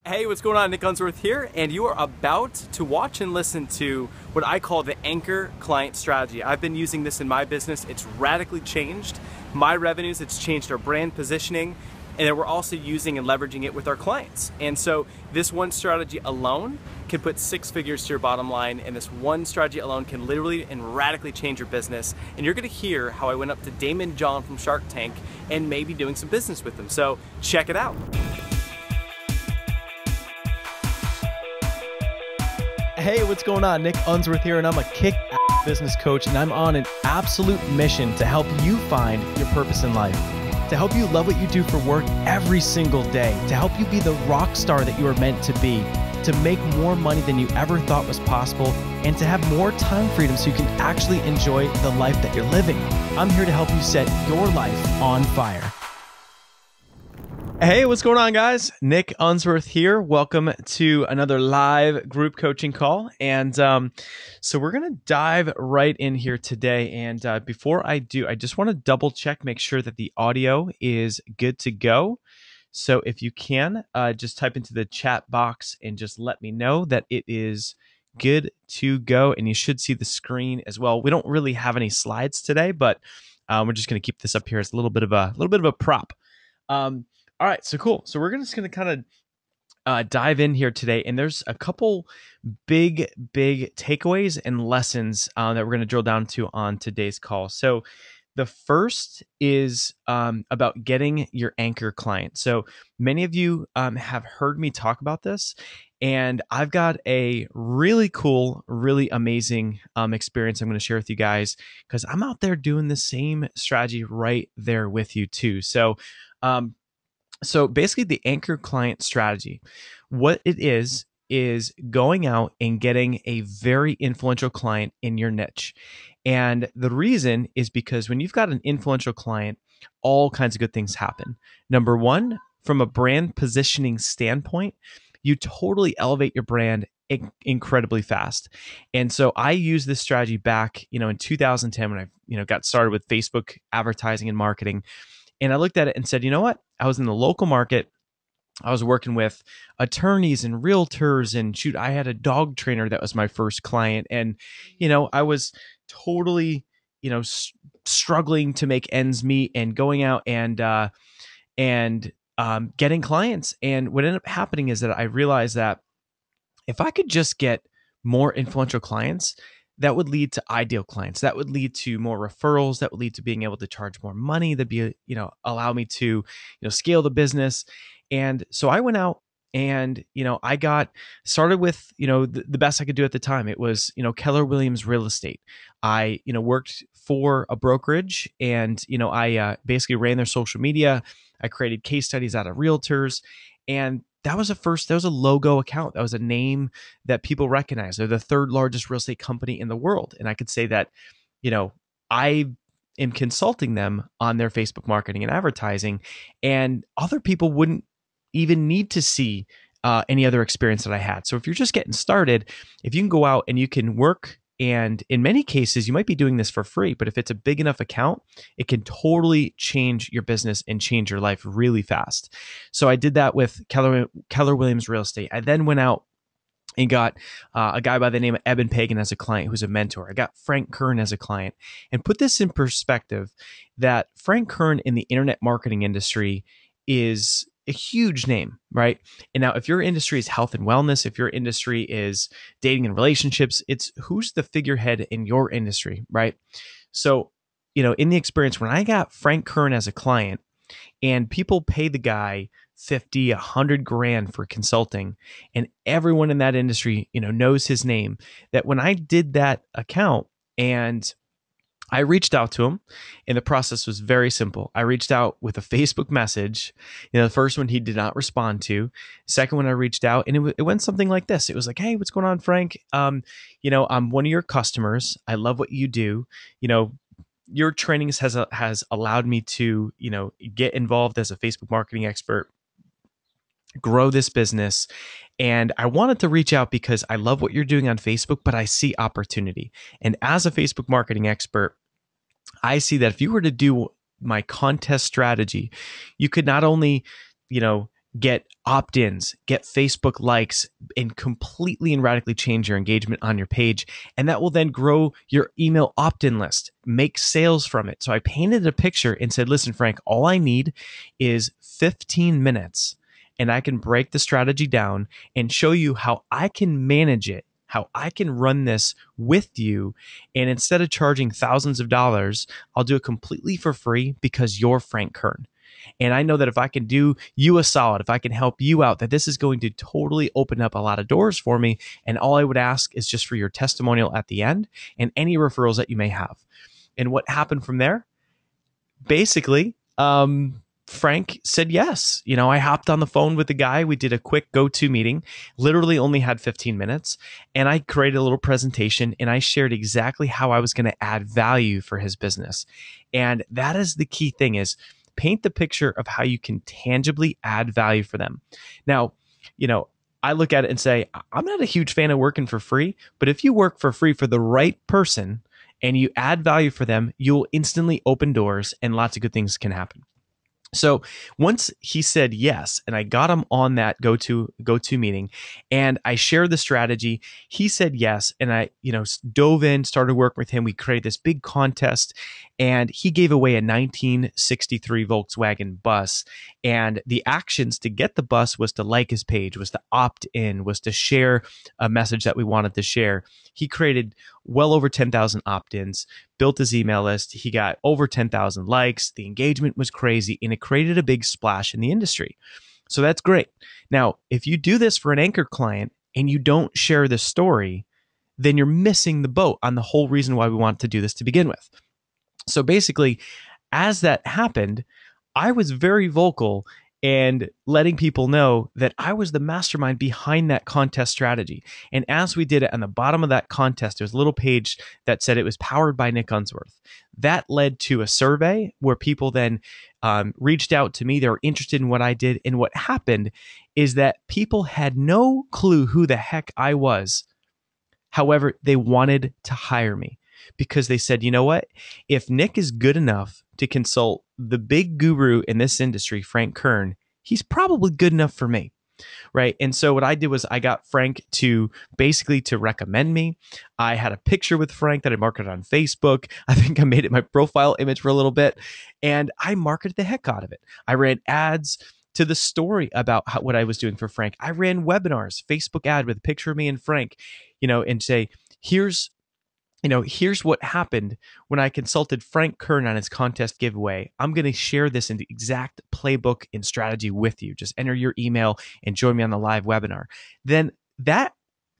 Hey, what's going on? Nick Unsworth here, and you are about to watch and listen to what I call the Anchor Client Strategy. I've been using this in my business. It's radically changed my revenues, it's changed our brand positioning, and then we're also using and leveraging it with our clients. And so this one strategy alone can put six figures to your bottom line, and this one strategy alone can literally and radically change your business. And you're gonna hear how I went up to Daymond John from Shark Tank and maybe doing some business with him. So check it out. Hey, what's going on? Nick Unsworth here, and I'm a kick-ass business coach, and I'm on an absolute mission to help you find your purpose in life, to help you love what you do for work every single day, to help you be the rock star that you are meant to be, to make more money than you ever thought was possible, and to have more time freedom so you can actually enjoy the life that you're living. I'm here to help you set your life on fire. Hey, what's going on, guys? Nick Unsworth here. Welcome to another live group coaching call. And so we're going to dive right in here today. And before I do, I just want to double check, make sure that the audio is good to go. So if you can, just type into the chat box and just let me know that it is good to go. And you should see the screen as well. We don't really have any slides today, but we're just going to keep this up here as a little bit of a prop. All right, so cool. So we're just going to kind of dive in here today, and there's a couple big takeaways and lessons that we're going to drill down to on today's call. So the first is about getting your anchor client. So many of you have heard me talk about this, and I've got a really cool, really amazing experience I'm going to share with you guys because I'm out there doing the same strategy right there with you too. So basically the anchor client strategy, what it is going out and getting a very influential client in your niche. And the reason is because when you've got an influential client, all kinds of good things happen. Number one, from a brand positioning standpoint, you totally elevate your brand incredibly fast. And so I used this strategy back, in 2010 when I, got started with Facebook advertising and marketing. And I looked at it and said, you know what? I was in the local market. I was working with attorneys and realtors, and shoot, I had a dog trainer that was my first client. And, I was totally, struggling to make ends meet and going out and getting clients. And what ended up happening is that I realized that if I could just get more influential clients, that would lead to ideal clients. That would lead to more referrals. That would lead to being able to charge more money. That'd be, allow me to, scale the business. And so I went out and, I got started with, the best I could do at the time. It was, Keller Williams Real Estate. I, worked for a brokerage, and, I basically ran their social media. I created case studies out of realtors, and that was a logo account. That was a name that people recognize. They're the third largest real estate company in the world. And I could say that, I am consulting them on their Facebook marketing and advertising, and other people wouldn't even need to see any other experience that I had. So if you're just getting started, if you can go out and you can work, and in many cases, you might be doing this for free, but if it's a big enough account, it can totally change your business and change your life really fast. So I did that with Keller Williams Real Estate. I then went out and got a guy by the name of Eben Pagan as a client, who's a mentor. I got Frank Kern as a client. And put this in perspective, that Frank Kern in the internet marketing industry is a huge name, right? And now if your industry is health and wellness, if your industry is dating and relationships, it's who's the figurehead in your industry, right? So, in the experience, when I got Frank Kern as a client, and people pay the guy 50, 100 grand for consulting, and everyone in that industry, knows his name, that when I did that account and I reached out to him, and the process was very simple. I reached out with a Facebook message. The first one he did not respond to. Second one I reached out, and it went something like this. It was like, "Hey, what's going on, Frank? I'm one of your customers. I love what you do. Your trainings has allowed me to, get involved as a Facebook marketing expert, grow this business. And I wanted to reach out because I love what you're doing on Facebook, but I see opportunity. And as a Facebook marketing expert, I see that if you were to do my contest strategy, you could not only, get opt-ins, get Facebook likes, and completely and radically change your engagement on your page. And that will then grow your email opt-in list, make sales from it. So I painted a picture and said, listen, Frank, all I need is 15 minutes and I can break the strategy down and show you how I can manage it, how I can run this with you. And instead of charging thousands of dollars, I'll do it completely for free because you're Frank Kern. And I know that if I can do you a solid, if I can help you out, that this is going to totally open up a lot of doors for me. And all I would ask is just for your testimonial at the end and any referrals that you may have. And what happened from there? Basically, Frank said yes. I hopped on the phone with the guy. We did a quick go-to meeting, literally only had 15 minutes. And I created a little presentation and I shared exactly how I was going to add value for his business. And that is the key thing, is paint the picture of how you can tangibly add value for them. Now, I look at it and say, I'm not a huge fan of working for free, but if you work for free for the right person and you add value for them, you'll instantly open doors and lots of good things can happen. So once he said yes, and I got him on that go-to meeting, and I shared the strategy, he said yes, and I dove in, started working with him. We created this big contest, and he gave away a 1963 Volkswagen bus. And the actions to get the bus was to like his page, was to opt in, was to share a message that we wanted to share. He created well over 10,000 opt-ins, built his email list. He got over 10,000 likes. The engagement was crazy, and it created a big splash in the industry. So that's great. Now, if you do this for an anchor client and you don't share the story, then you're missing the boat on the whole reason why we want to do this to begin with. So basically, as that happened, I was very vocal and letting people know that I was the mastermind behind that contest strategy. And as we did it, on the bottom of that contest, there was a little page that said it was powered by Nick Unsworth. That led to a survey where people then reached out to me. They were interested in what I did. And what happened is that people had no clue who the heck I was. However, they wanted to hire me because they said, you know what? If Nick is good enough to consult the big guru in this industry, Frank Kern, he's probably good enough for me, right? And so what I did was I got Frank to basically to recommend me. I had a picture with Frank that I marketed on Facebook. I think I made it my profile image for a little bit, and I marketed the heck out of it. I ran ads to the story about what I was doing for Frank. I ran webinars, Facebook ad with a picture of me and Frank, and say, here's what happened when I consulted Frank Kern on his contest giveaway. I'm going to share this in the exact playbook and strategy with you. Just enter your email and join me on the live webinar. Then that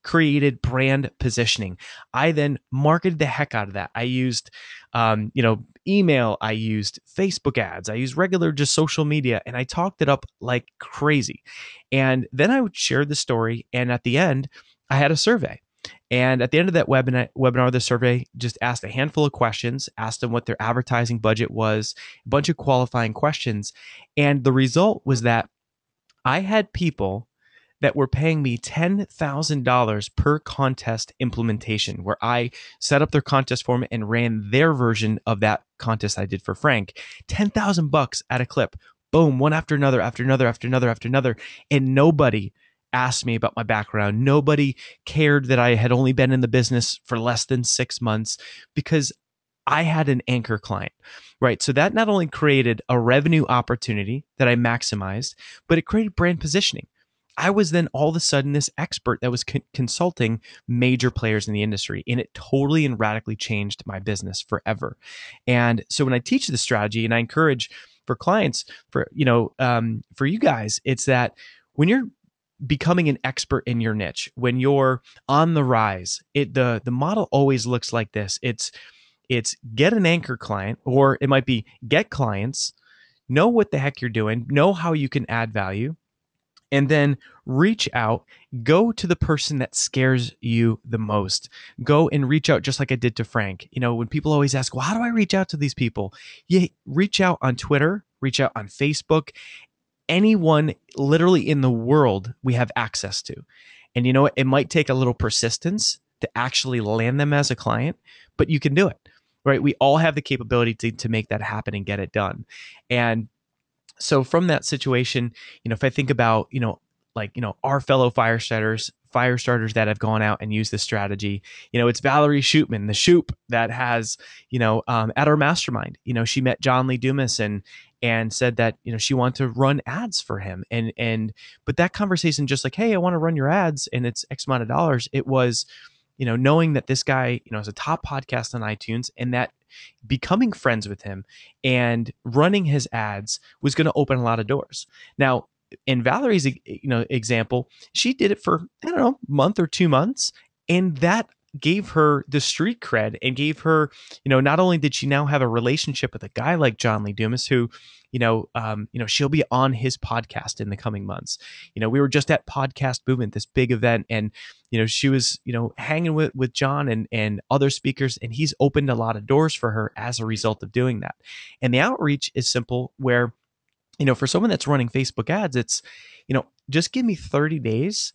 created brand positioning. I then marketed the heck out of that. I used, email. I used Facebook ads. I used regular just social media, and I talked it up like crazy. And then I would share the story. And at the end, I had a survey. And at the end of that webinar, the survey just asked a handful of questions, asked them what their advertising budget was, a bunch of qualifying questions. And the result was that I had people that were paying me $10,000 per contest implementation, where I set up their contest form and ran their version of that contest I did for Frank. $10,000 at a clip. Boom, one after another, after another, after another, after another. And nobody asked me about my background. Nobody cared that I had only been in the business for less than 6 months, because I had an anchor client, right? So that not only created a revenue opportunity that I maximized, but it created brand positioning. I was then all of a sudden this expert that was consulting major players in the industry, and it totally and radically changed my business forever. And so when I teach this strategy, and I encourage for clients, for you guys, it's that when you're becoming an expert in your niche, when you're on the rise, the model always looks like this. It's get an anchor client, or it might be get clients, know what the heck you're doing, know how you can add value, and then reach out, go to the person that scares you the most. Go and reach out just like I did to Frank. When people always ask, well, how do I reach out to these people? You reach out on Twitter, reach out on Facebook. Anyone literally in the world we have access to. And it might take a little persistence to actually land them as a client, but you can do it, right? We all have the capability to make that happen and get it done. And So from that situation, if I think about, our fellow fire starters that have gone out and used this strategy, it's Valerie Shootman, the Shoop, that has, at our mastermind, she met John Lee Dumas and said that, she wanted to run ads for him. But that conversation, just like, hey, I want to run your ads and it's X amount of dollars. It was, knowing that this guy, is a top podcast on iTunes, and that becoming friends with him and running his ads was going to open a lot of doors. Now, in Valerie's, example, she did it for, I don't know, month or 2 months, and that gave her the street cred and gave her, not only did she now have a relationship with a guy like John Lee Dumas, who, she'll be on his podcast in the coming months. We were just at Podcast Movement, this big event, and, she was, hanging with John and other speakers, and he's opened a lot of doors for her as a result of doing that. And the outreach is simple, where, for someone that's running Facebook ads, it's, just give me 30 days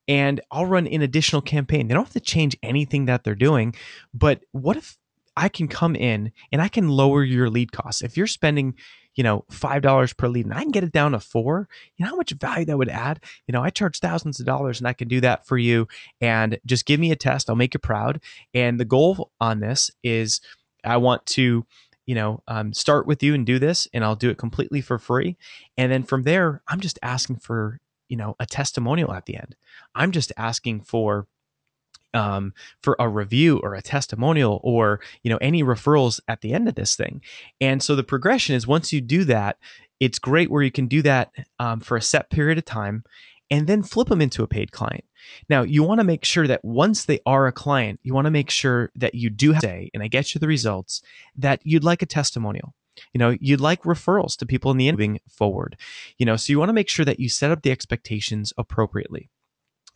and I'll run an additional campaign. They don't have to change anything that they're doing, but what if I can come in and I can lower your lead costs? If you're spending, $5 per lead and I can get it down to $4, how much value that would add? I charge thousands of dollars and I can do that for you, and just give me a test. I'll make you proud. And the goal on this is I want to, start with you and do this, and I'll do it completely for free. And then from there, I'm just asking for, a testimonial at the end. I'm just asking for a review or a testimonial or, any referrals at the end of this thing. And so the progression is, once you do that, it's great where you can do that for a set period of time and then flip them into a paid client. Now, you want to make sure that once they are a client, you want to make sure that you do say, and I get you the results, that you'd like a testimonial. You'd like referrals to people in the moving forward. So you want to make sure that you set up the expectations appropriately.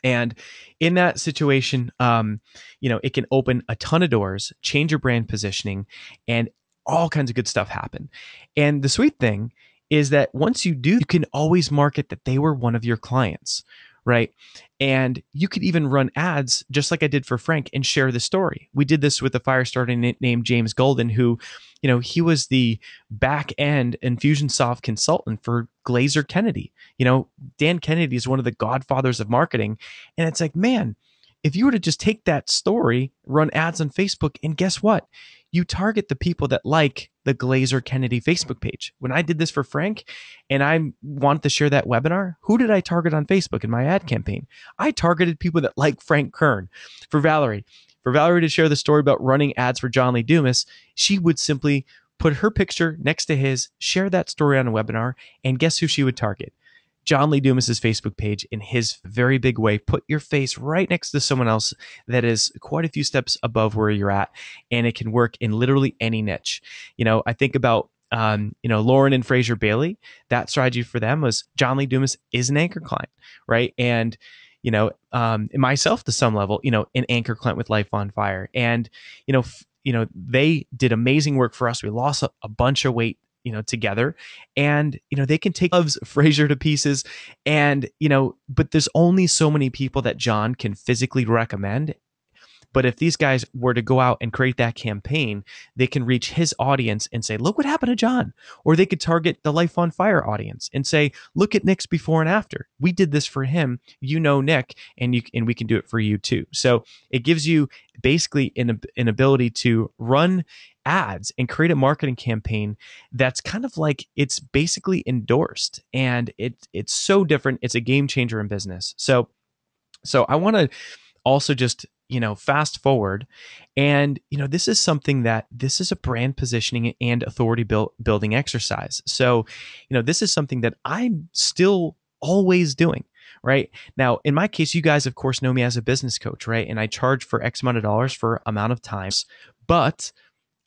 And in that situation, it can open a ton of doors, change your brand positioning, and all kinds of good stuff happen. And the sweet thing is that once you do, you can always market that they were one of your clients, right? And you could even run ads just like I did for Frank and share the story. We did this with a fire starter named James Golden, who, he was the back end Infusionsoft consultant for Glazer Kennedy. Dan Kennedy is one of the godfathers of marketing. And it's like, man, if you were to just take that story, run ads on Facebook, and guess what? You target the people that like the Glazer Kennedy Facebook page. When I did this for Frank and I wanted to share that webinar, who did I target on Facebook in my ad campaign? I targeted people that like Frank Kern. For Valerie to share the story about running ads for John Lee Dumas, she would simply put her picture next to his, share that story on a webinar, and guess who she would target? John Lee Dumas's Facebook page in his very big way. Put your face right next to someone else that is quite a few steps above where you're at, and it can work in literally any niche. I think about Lauren and Fraser Bailey. That strategy for them was John Lee Dumas is an anchor client, right? And myself to some level, an anchor client with Life on Fire, and they did amazing work for us. We lost a bunch of weight together, and they can take loves Fraser to pieces, and but there's only so many people that John can physically recommend. But if these guys were to go out and create that campaign, they can reach his audience and say, look what happened to John. Or they could target the Life on Fire audience and say, look at Nick's before and after. We did this for him. Nick, and we can do it for you too. So it gives you basically an ability to run ads and create a marketing campaign that's kind of like, it's basically endorsed, and it's so different. It's a game changer in business. So I want to also just fast forward, and this is something this is a brand positioning and authority building exercise. So this is something that I'm still always doing. Right now, in my case, you guys of course know me as a business coach, right? And I charge for X amount of dollars for amount of time, but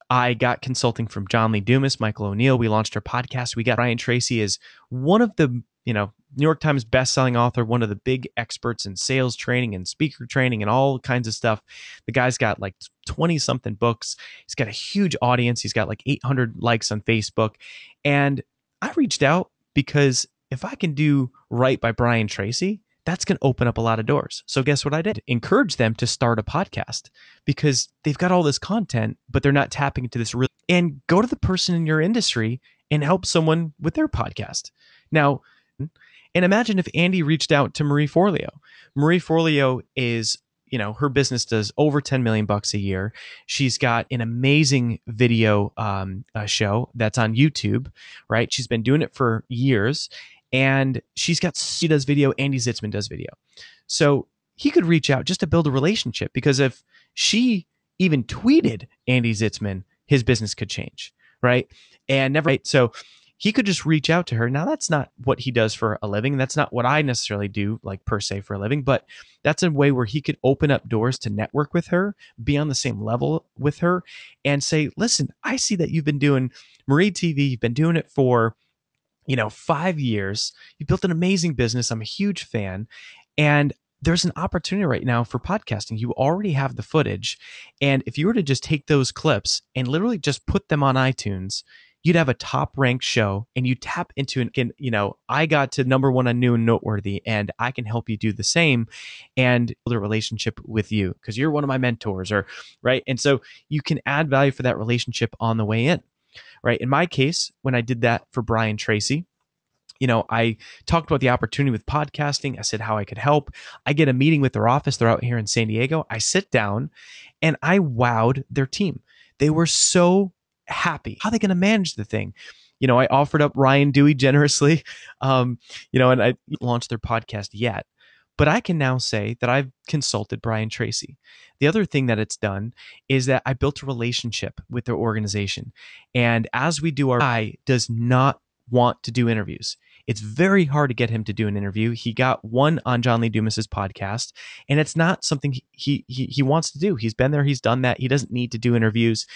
I got consulting from John Lee Dumas, Michael O'Neill. We launched our podcast. We got Brian Tracy as one of the, New York Times bestselling author, one of the big experts in sales training and speaker training and all kinds of stuff. The guy's got like 20 something books. He's got a huge audience. He's got like 800 likes on Facebook. And I reached out because if I can do right by Brian Tracy, that's going to open up a lot of doors. So guess what I did? Encourage them to start a podcast, because they've got all this content, but they're not tapping into this and go to the person in your industry and help someone with their podcast. Now, and imagine if Andy reached out to Marie Forleo. Marie Forleo is, her business does over 10 million bucks a year. She's got an amazing video show that's on YouTube, right? She's been doing it for years, and she does video. Andy Zitzman does video. So he could reach out just to build a relationship, because if she even tweeted Andy Zitzman, his business could change, right? And never, right? So he could just reach out to her. Now, that's not what he does for a living. That's not what I necessarily do, like per se, for a living, but that's a way where he could open up doors to network with her, be on the same level with her, and say, listen, I see that you've been doing Marie TV. You've been doing it for, 5 years. You built an amazing business. I'm a huge fan. And there's an opportunity right now for podcasting. You already have the footage. And if you were to just take those clips and literally just put them on iTunes, you'd have a top ranked show, and you tap into I got to number one on New and Noteworthy, and I can help you do the same and build a relationship with you because you're one of my mentors, or right. And so you can add value for that relationship on the way in, right? In my case, when I did that for Brian Tracy, I talked about the opportunity with podcasting. I said how I could help. I get a meeting with their office. They're out here in San Diego. I sit down and I wowed their team. They were so happy. How are they going to manage the thing? I offered up Ryan Dewey generously, and I launched their podcast yet. But I can now say that I've consulted Brian Tracy. The other thing that it's done is that I built a relationship with their organization. And as we do, our guy does not want to do interviews. It's very hard to get him to do an interview. He got one on John Lee Dumas's podcast, and it's not something he wants to do. He's been there. He's done that. He doesn't need to do interviews.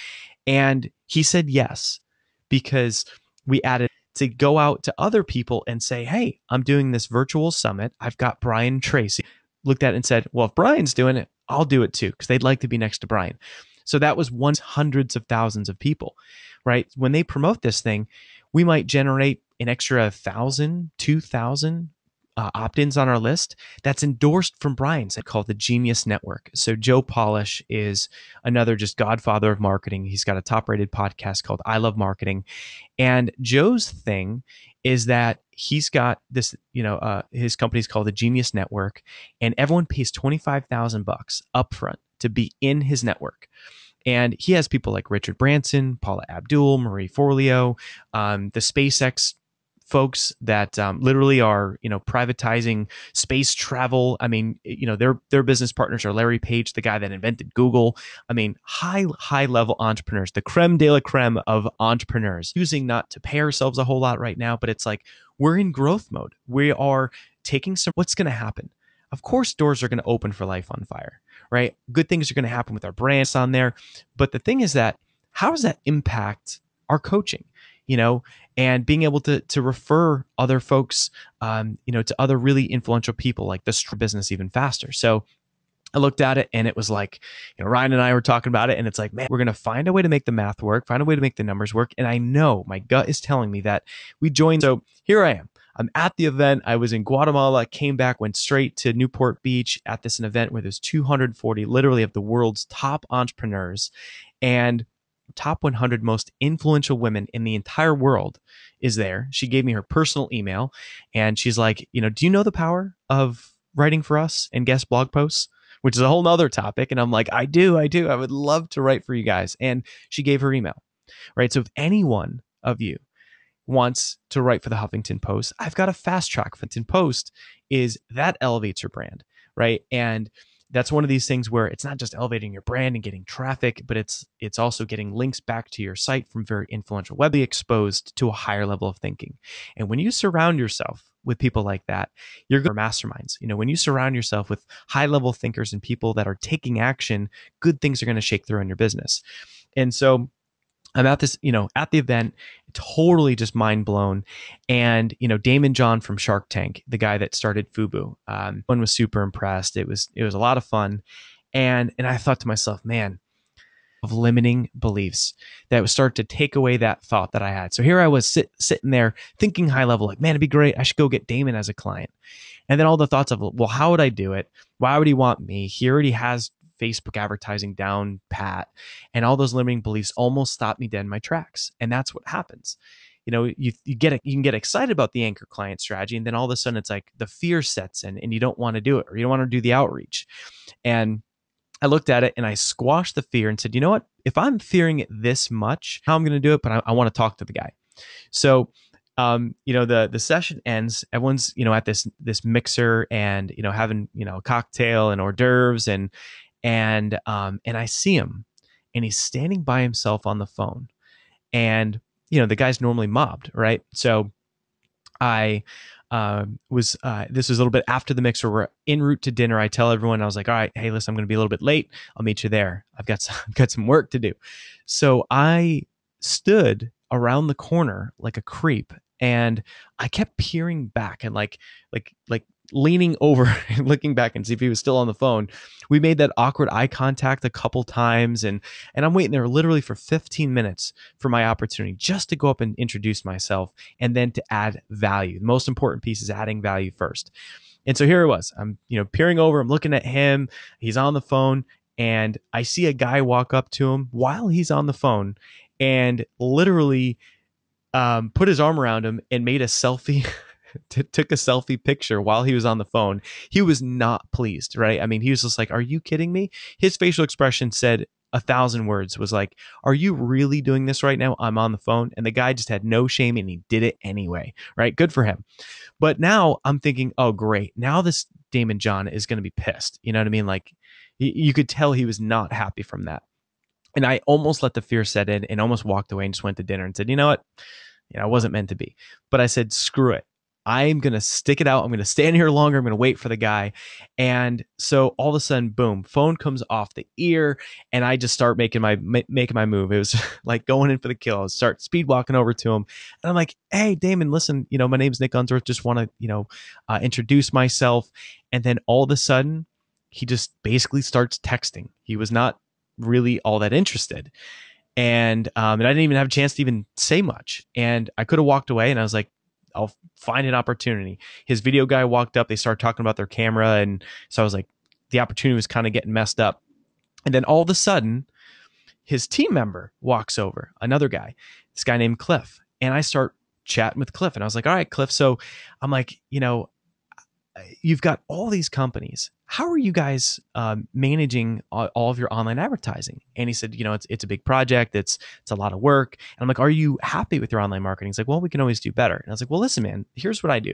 And he said yes, because we added to go out to other people and say, hey, I'm doing this virtual summit. I've got Brian Tracy. Looked at it and said, well, if Brian's doing it, I'll do it too, because they'd like to be next to Brian. So that was hundreds of thousands of people, right? When they promote this thing, we might generate an extra 1,000, 2,000 opt-ins on our list that's endorsed from Brian. It's called the Genius Network. So Joe Polish is another just godfather of marketing. He's got a top-rated podcast called I Love Marketing. And Joe's thing is that he's got this, his company's called the Genius Network, and everyone pays $25,000 upfront to be in his network. And he has people like Richard Branson, Paula Abdul, Marie Forleo, the SpaceX folks that literally are, privatizing space travel. I mean, their business partners are Larry Page, the guy that invented Google. I mean, high level entrepreneurs, the creme de la creme of entrepreneurs, using not to pay ourselves a whole lot right now, but it's like we're in growth mode. We are taking what's going to happen. Of course, doors are going to open for Life on Fire, right? Good things are going to happen with our brands on there. But the thing is that, how does that impact our coaching, and being able to refer other folks, to other really influential people, like this business even faster. So I looked at it and it was like, Ryan and I were talking about it, and it's like, man, we're going to find a way to make the math work, find a way to make the numbers work. And I know my gut is telling me that we joined. So here I am. I'm at the event. I was in Guatemala, came back, went straight to Newport Beach at this event where there's 240 literally of the world's top entrepreneurs and top 100 most influential women in the entire world is there. She gave me her personal email, and she's like, do you know the power of writing for us and guest blog posts? Which is a whole nother topic. And I'm like, I do. I would love to write for you guys. And she gave her email, right? So if any one of you wants to write for the Huffington Post, I've got a fast track. Huffington Post is that elevates your brand, right? And that's one of these things where it's not just elevating your brand and getting traffic, but it's also getting links back to your site from very influential web, exposed to a higher level of thinking. And when you surround yourself with people like that, you're going to masterminds. When you surround yourself with high level thinkers and people that are taking action, good things are going to shake through in your business. And so I'm at this, at the event, totally just mind blown. And, Damon John from Shark Tank, the guy that started Fubu, one was super impressed. It was a lot of fun. And I thought to myself, man, of limiting beliefs that would start to take away that thought that I had. So here I was sitting there thinking high level, like, man, it'd be great. I should go get Damon as a client. And then all the thoughts of, well, how would I do it? Why would he want me? He already has Facebook advertising down pat, and all those limiting beliefs almost stopped me dead in my tracks. And that's what happens. you can get excited about the anchor client strategy, and then all of a sudden it's like the fear sets in and you don't want to do it, or you don't want to do the outreach. And I looked at it and I squashed the fear and said, you know what? If I'm fearing it this much, how I'm going to do it, but I want to talk to the guy. So, the session ends. Everyone's, at this mixer and, having, a cocktail and hors d'oeuvres and I see him and he's standing by himself on the phone, and, the guy's normally mobbed, right? So I this was a little bit after the mixer. We're en route to dinner. I tell everyone, I was like, all right, hey, listen, I'm going to be a little bit late. I'll meet you there. I've got some work to do. So I stood around the corner like a creep, and I kept peering back and like leaning over and looking back and see if he was still on the phone. We made that awkward eye contact a couple times, and I'm waiting there literally for 15 minutes for my opportunity just to go up and introduce myself and then to add value. The most important piece is adding value first. And so here it was. I'm, peering over, I'm looking at him, he's on the phone, and I see a guy walk up to him while he's on the phone and literally put his arm around him and made a selfie. Took a selfie picture while he was on the phone. He was not pleased, right? I mean, he was just like, are you kidding me? His facial expression said 1,000 words, was like, are you really doing this right now? I'm on the phone. And the guy just had no shame and he did it anyway, right? Good for him. But now I'm thinking, oh, great. Now this Daymond John is going to be pissed. You know what I mean? Like, you could tell he was not happy from that. And I almost let the fear set in and almost walked away and just went to dinner and said, you know what? It wasn't meant to be. But I said, screw it. I'm going to stick it out. I'm going to stand here longer. I'm going to wait for the guy. And so all of a sudden, boom, phone comes off the ear and I just start making my move. It was like going in for the kill. I start speed walking over to him. And I'm like, hey, Daymond, listen, my name's Nick Unsworth. Just want to, introduce myself. And then all of a sudden, he just basically starts texting. He was not really all that interested. And I didn't even have a chance to even say much. And I could have walked away and I was like, I'll find an opportunity. His video guy walked up. They started talking about their camera. And so I was like, the opportunity was kind of getting messed up. And then all of a sudden, his team member walks over, another guy, this guy named Cliff. And I start chatting with Cliff. And I was like, all right, Cliff. So I'm like, you've got all these companies. How are you guys managing all of your online advertising? And he said, it's a big project. It's a lot of work. And I'm like, are you happy with your online marketing? He's like, well, we can always do better. And I was like, well, listen, man, here's what I do.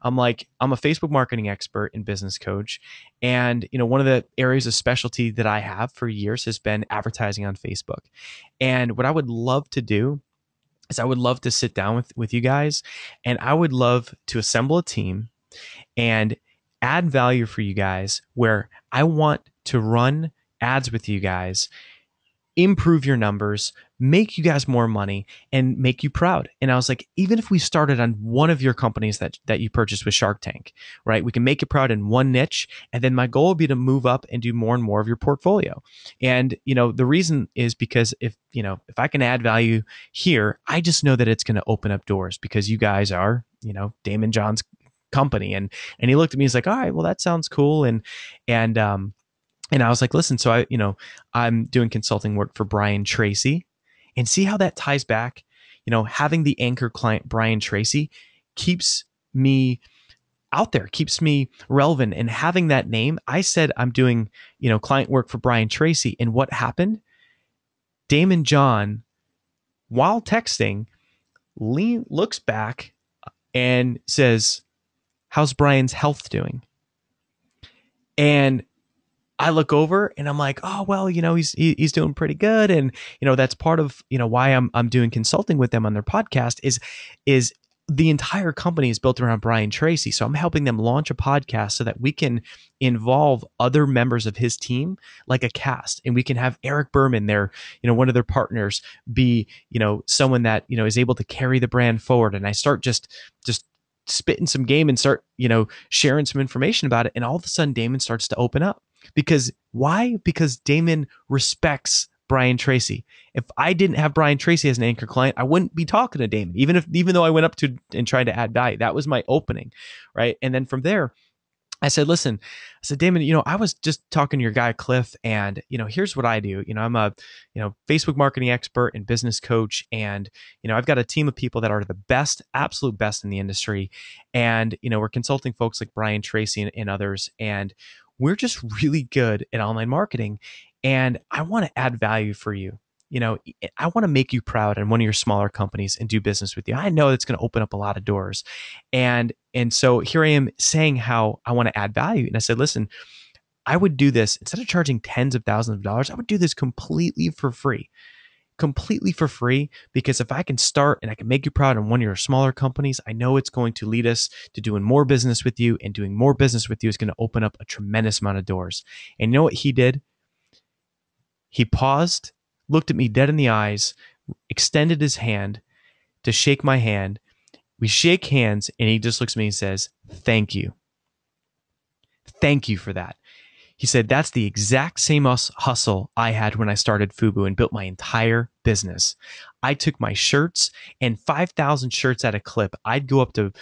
I'm like, I'm a Facebook marketing expert and business coach. And, one of the areas of specialty that I have for years has been advertising on Facebook. And what I would love to do is I would love to sit down with you guys, and I would love to assemble a team and add value for you guys, where I want to run ads with you guys, improve your numbers, make you guys more money, and make you proud. And I was like, even if we started on one of your companies that you purchased with Shark Tank, right? We can make you proud in one niche. And then my goal would be to move up and do more and more of your portfolio. And, the reason is because if I can add value here, I just know that it's going to open up doors, because you guys are, Daymond John's company. And he looked at me, he's like, all right, well, that sounds cool. And I was like, listen, so I'm doing consulting work for Brian Tracy, and see how that ties back. Having the anchor client, Brian Tracy, keeps me out there, keeps me relevant. And having that name, I said, I'm doing, client work for Brian Tracy. And what happened? Daymond John, while texting, looks back and says, how's Brian's health doing? And I look over and I'm like, oh, well, he's doing pretty good. And, that's part of, why I'm doing consulting with them on their podcast is the entire company is built around Brian Tracy. So I'm helping them launch a podcast so that we can involve other members of his team, like a cast, and we can have Eric Berman, one of their partners, be, someone that, is able to carry the brand forward. And I start just spitting some game and start, sharing some information about it. And all of a sudden, Daymond starts to open up. Because why? Because Daymond respects Brian Tracy. If I didn't have Brian Tracy as an anchor client, I wouldn't be talking to Daymond, even though I went up to and tried to add value. That was my opening, right? And then from there, I said, listen, I said, Damon, I was just talking to your guy, Cliff, and, here's what I do. I'm a, Facebook marketing expert and business coach. And, I've got a team of people that are the best, absolute best in the industry. And, we're consulting folks like Brian Tracy and others. And we're just really good at online marketing. And I want to add value for you. I want to make you proud in one of your smaller companies and do business with you. I know it's going to open up a lot of doors. And so here I am saying how I want to add value. And I said, listen, I would do this instead of charging tens of thousands of dollars. I would do this completely for free, because if I can start and I can make you proud in one of your smaller companies, I know it's going to lead us to doing more business with you, and doing more business with you is going to open up a tremendous amount of doors. And you know what he did? He paused, looked at me dead in the eyes, extended his hand to shake my hand. We shake hands, and he just looks at me and says, thank you. Thank you for that. He said, that's the exact same hustle I had when I started FUBU and built my entire business. I took my shirts and 5,000 shirts at a clip. I'd go up to,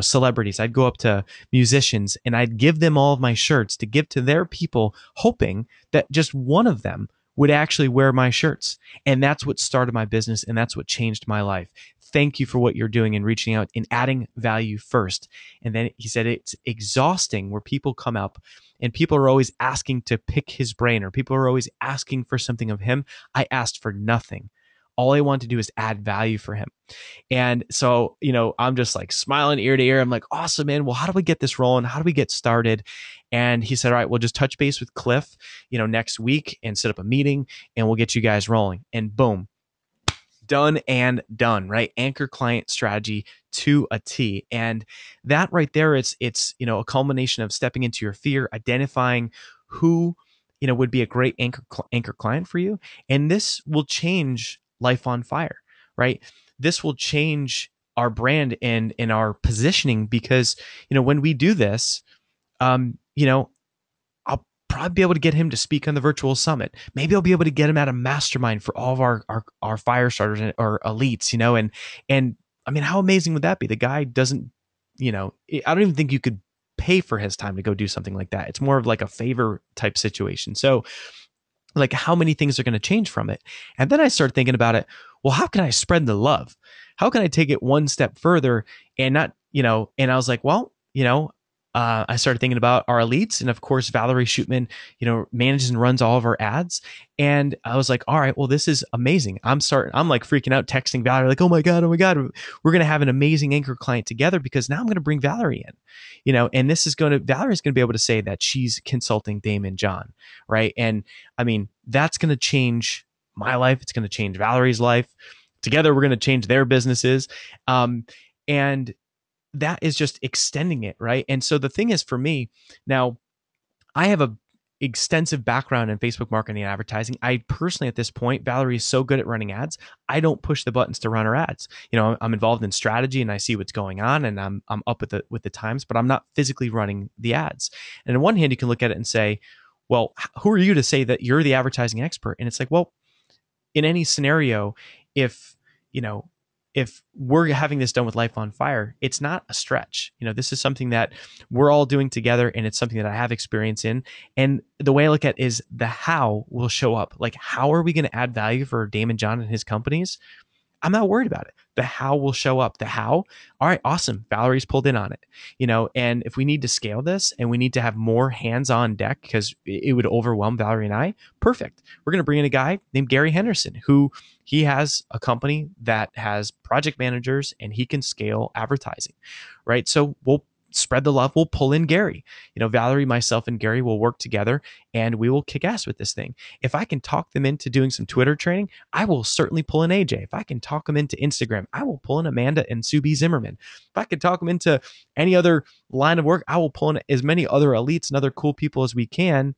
celebrities. I'd go up to musicians, and I'd give them all of my shirts to give to their people, hoping that just one of them would actually wear my shirts. And that's what started my business, and that's what changed my life. Thank you for what you're doing and reaching out and adding value first. And then he said, it's exhausting where people come up and people are always asking to pick his brain, or people are always asking for something of him. I asked for nothing. All I wanted to do is add value for him. And so, I'm just like smiling ear to ear. I'm like, awesome, man. Well, how do we get this rolling? How do we get started? And he said, all right, we'll just touch base with Cliff, next week and set up a meeting, and we'll get you guys rolling. And boom, done and done, right? Anchor client strategy to a T. And that right there, it's a culmination of stepping into your fear, identifying who, would be a great anchor client for you. And this will change Life on Fire, right? This will change our brand and in our positioning, because, when we do this, I'll probably be able to get him to speak on the virtual summit. Maybe I'll be able to get him at a mastermind for all of our fire starters or elites, and I mean, how amazing would that be? The guy doesn't, I don't even think you could pay for his time to go do something like that. It's more of like a favor type situation. So like, how many things are going to change from it? And then I started thinking about it. Well, how can I spread the love? How can I take it one step further and not, and I was like, well, I started thinking about our elites, and of course, Valerie Shootman, manages and runs all of our ads. And I was like, all right, well, this is amazing. I'm like freaking out, texting Valerie, like, oh my God, we're going to have an amazing anchor client together, because now I'm going to bring Valerie in, and Valerie's going to be able to say that she's consulting Damon John, right? And I mean, that's going to change my life. It's going to change Valerie's life. Together, we're going to change their businesses. And that is just extending it, right? And so the thing is, for me, now I have a extensive background in Facebook marketing and advertising. I personally, at this point, Valerie is so good at running ads, I don't push the buttons to run her ads. I'm involved in strategy, and I see what's going on, and I'm up with the times, but I'm not physically running the ads. And on one hand, you can look at it and say, well, who are you to say that you're the advertising expert? And it's like, well, in any scenario, if we're having this done with Life on Fire, it's not a stretch. This is something that we're all doing together, and it's something that I have experience in. And the way I look at it is the how will show up. Like, how are we going to add value for Damon John and his companies? I'm not worried about it. The how will show up. The how, all right, awesome. Valerie's pulled in on it, and if we need to scale this and we need to have more hands on deck because it would overwhelm Valerie and I, perfect. We're going to bring in a guy named Gary Henderson, who he has a company that has project managers and he can scale advertising, right? So we'll spread the love. We'll pull in Gary. Valerie, myself, and Gary will work together, and we will kick ass with this thing. If I can talk them into doing some Twitter training, I will certainly pull in AJ. If I can talk them into Instagram, I will pull in Amanda and Subi Zimmerman. If I can talk them into any other line of work, I will pull in as many other elites and other cool people as we can,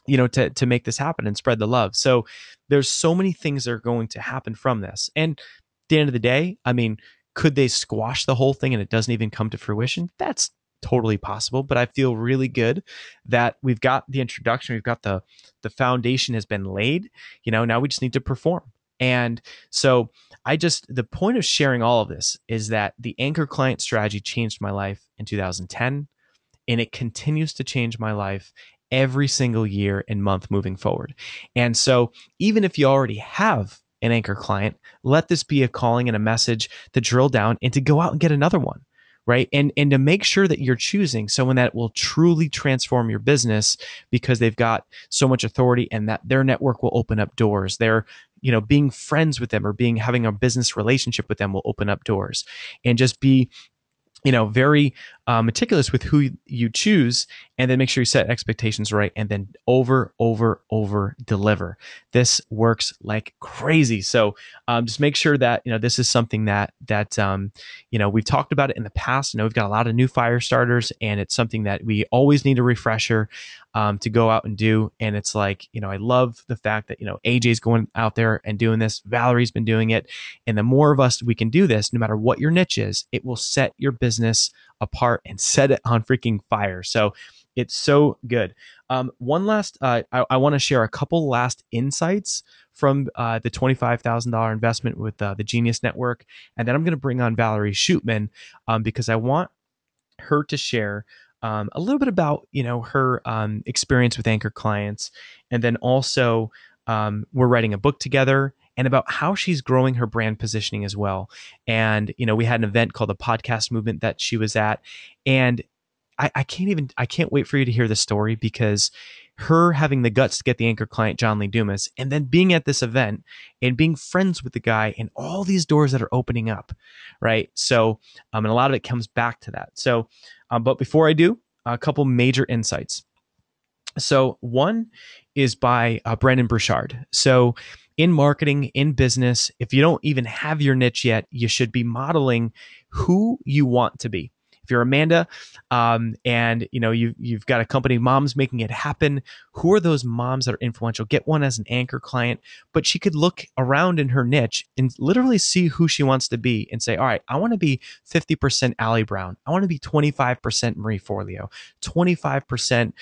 to make this happen and spread the love. So there's so many things that are going to happen from this. And at the end of the day, I mean, could they squash the whole thing and it doesn't even come to fruition? That's totally possible, but I feel really good that we've got the introduction, we've got the foundation has been laid, now we just need to perform. And so the point of sharing all of this is that the anchor client strategy changed my life in 2010. and it continues to change my life every single year and month moving forward. And so even if you already have an anchor client, let this be a calling and a message to drill down and to go out and get another one, right? And to make sure that you're choosing someone that will truly transform your business because they've got so much authority and that their network will open up doors. They're, being friends with them or having a business relationship with them will open up doors. And just be very meticulous with who you choose, and then make sure you set expectations right, and then over deliver. This works like crazy. So just make sure that this is something that we've talked about it in the past. We've got a lot of new fire starters, and it's something that we always need a refresher to go out and do. And it's like, I love the fact that AJ's going out there and doing this. Valerie's been doing it, and the more of us we can do this, no matter what your niche is, it will set your business apart and set it on freaking fire. So it's so good. One last, I want to share a couple last insights from the $25,000 investment with the Genius Network. And then I'm going to bring on Valerie Shootman because I want her to share a little bit about, her experience with anchor clients. And then also we're writing a book together, and about how she's growing her brand positioning as well. And, we had an event called the Podcast Movement that she was at. And I can't wait for you to hear the story, because her having the guts to get the anchor client, John Lee Dumas, and then being at this event and being friends with the guy and all these doors that are opening up, right? So, and a lot of it comes back to that. So, but before I do, a couple major insights. So one is by Brendon Burchard. So in marketing, in business, if you don't even have your niche yet, you should be modeling who you want to be. If you're Amanda, and you've got a company, Moms Making It Happen, who are those moms that are influential? Get one as an anchor client, but she could look around in her niche and literally see who she wants to be and say, all right, I want to be 50% Allie Brown. I want to be 25% Marie Forleo, 25%,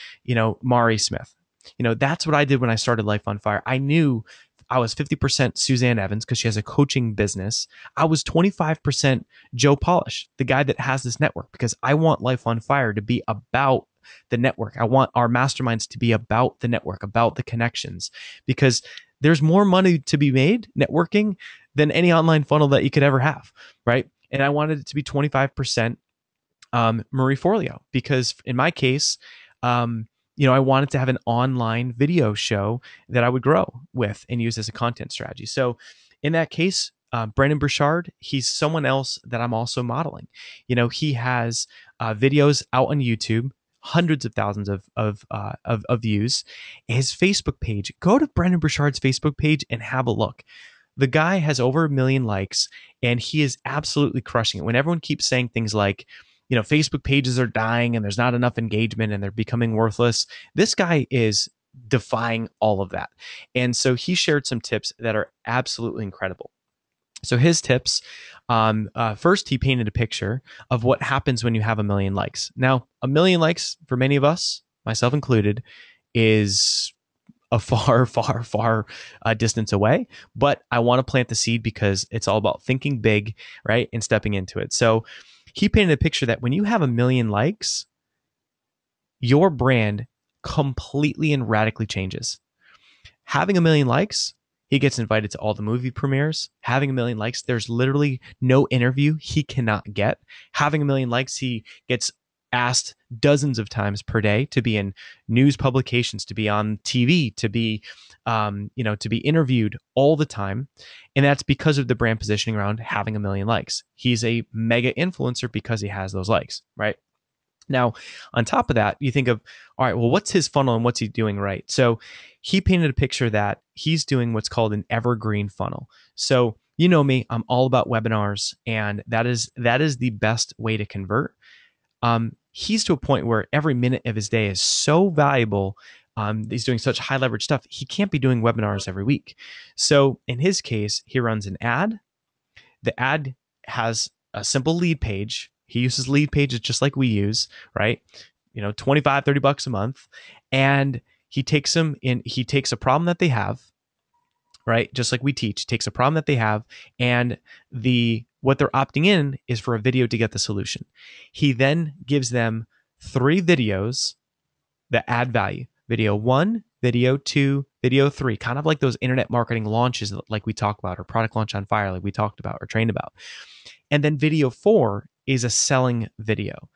Mari Smith. That's what I did when I started Life on Fire. I knew I was 50% Suzanne Evans because she has a coaching business. I was 25% Joe Polish, the guy that has this network, because I want Life on Fire to be about the network. I want our masterminds to be about the network, about the connections, because there's more money to be made networking than any online funnel that you could ever have, right? And I wanted it to be 25% Marie Forleo, because in my case, I wanted to have an online video show that I would grow with and use as a content strategy. So in that case, Brendon Burchard, he's someone else that I'm also modeling. He has videos out on YouTube, hundreds of thousands of views. His Facebook page, go to Brendon Burchard's Facebook page and have a look. The guy has over 1 million likes, and he is absolutely crushing it. When everyone keeps saying things like, Facebook pages are dying and there's not enough engagement and they're becoming worthless, this guy is defying all of that. And so he shared some tips that are absolutely incredible. So his tips, first, he painted a picture of what happens when you have 1 million likes. Now, 1 million likes for many of us, myself included, is a far distance away, but I want to plant the seed because it's all about thinking big, right? And stepping into it. So he painted a picture that when you have 1 million likes, your brand completely and radically changes. Having 1 million likes, he gets invited to all the movie premieres. Having 1 million likes, there's literally no interview he cannot get. Having 1 million likes, he gets asked dozens of times per day to be in news publications, to be on TV, to be, to be interviewed all the time. And that's because of the brand positioning around having 1 million likes. He's a mega influencer because he has those likes, right? Now, on top of that, you think of, all right, well, what's his funnel and what's he doing right? So he painted a picture that he's doing what's called an evergreen funnel. So you know me, I'm all about webinars, and that is the best way to convert. He's to a point where every minute of his day is so valuable. He's doing such high leverage stuff. He can't be doing webinars every week. So in his case, he runs an ad. The ad has a simple lead page. He uses lead pages just like we use, right? $25, $30 a month. And he takes them in, he takes a problem that they have, right? Just like we teach, takes a problem that they have, and what they're opting in is for a video to get the solution. He then gives them 3 videos that add value. Video 1, video 2, video 3, kind of like those internet marketing launches like we talk about, or product launch on fire like we talked about or trained about. And then video 4 is a selling video.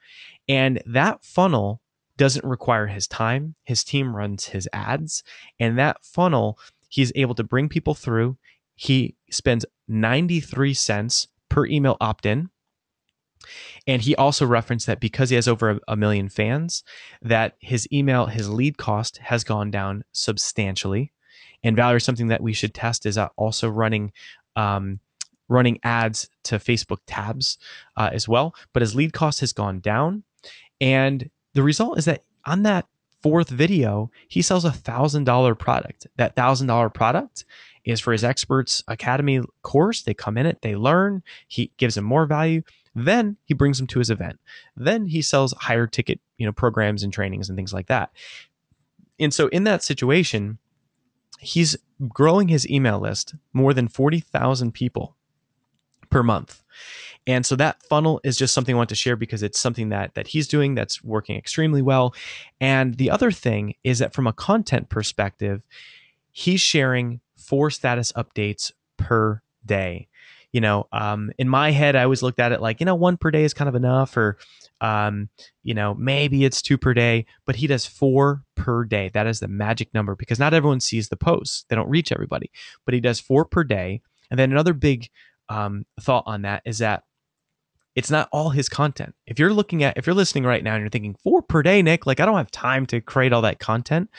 And that funnel doesn't require his time. His team runs his ads. And that funnel, he's able to bring people through. He spends 93 cents per email opt-in. And he also referenced that because he has over a million fans, that his lead cost has gone down substantially. And Valerie, something that we should test is also running ads to Facebook tabs as well. But his lead cost has gone down. And the result is that on that 4th video, he sells a $1,000 product. That $1,000 product is for his Experts Academy course. They come in it, they learn, he gives them more value. Then he brings them to his event. Then he sells higher ticket, programs and trainings and things like that. And so in that situation, he's growing his email list more than 40,000 people per month. And so that funnel is just something I want to share because it's something that he's doing that's working extremely well. And the other thing is that from a content perspective, he's sharing 4 status updates per day. In my head, I always looked at it like, 1 per day is kind of enough, or, maybe it's 2 per day, but he does 4 per day. That is the magic number because not everyone sees the posts. They don't reach everybody, but he does 4 per day. And then another big thought on that is that it's not all his content. If you're listening right now and you're thinking 4 per day, Nick, like I don't have time to create all that content.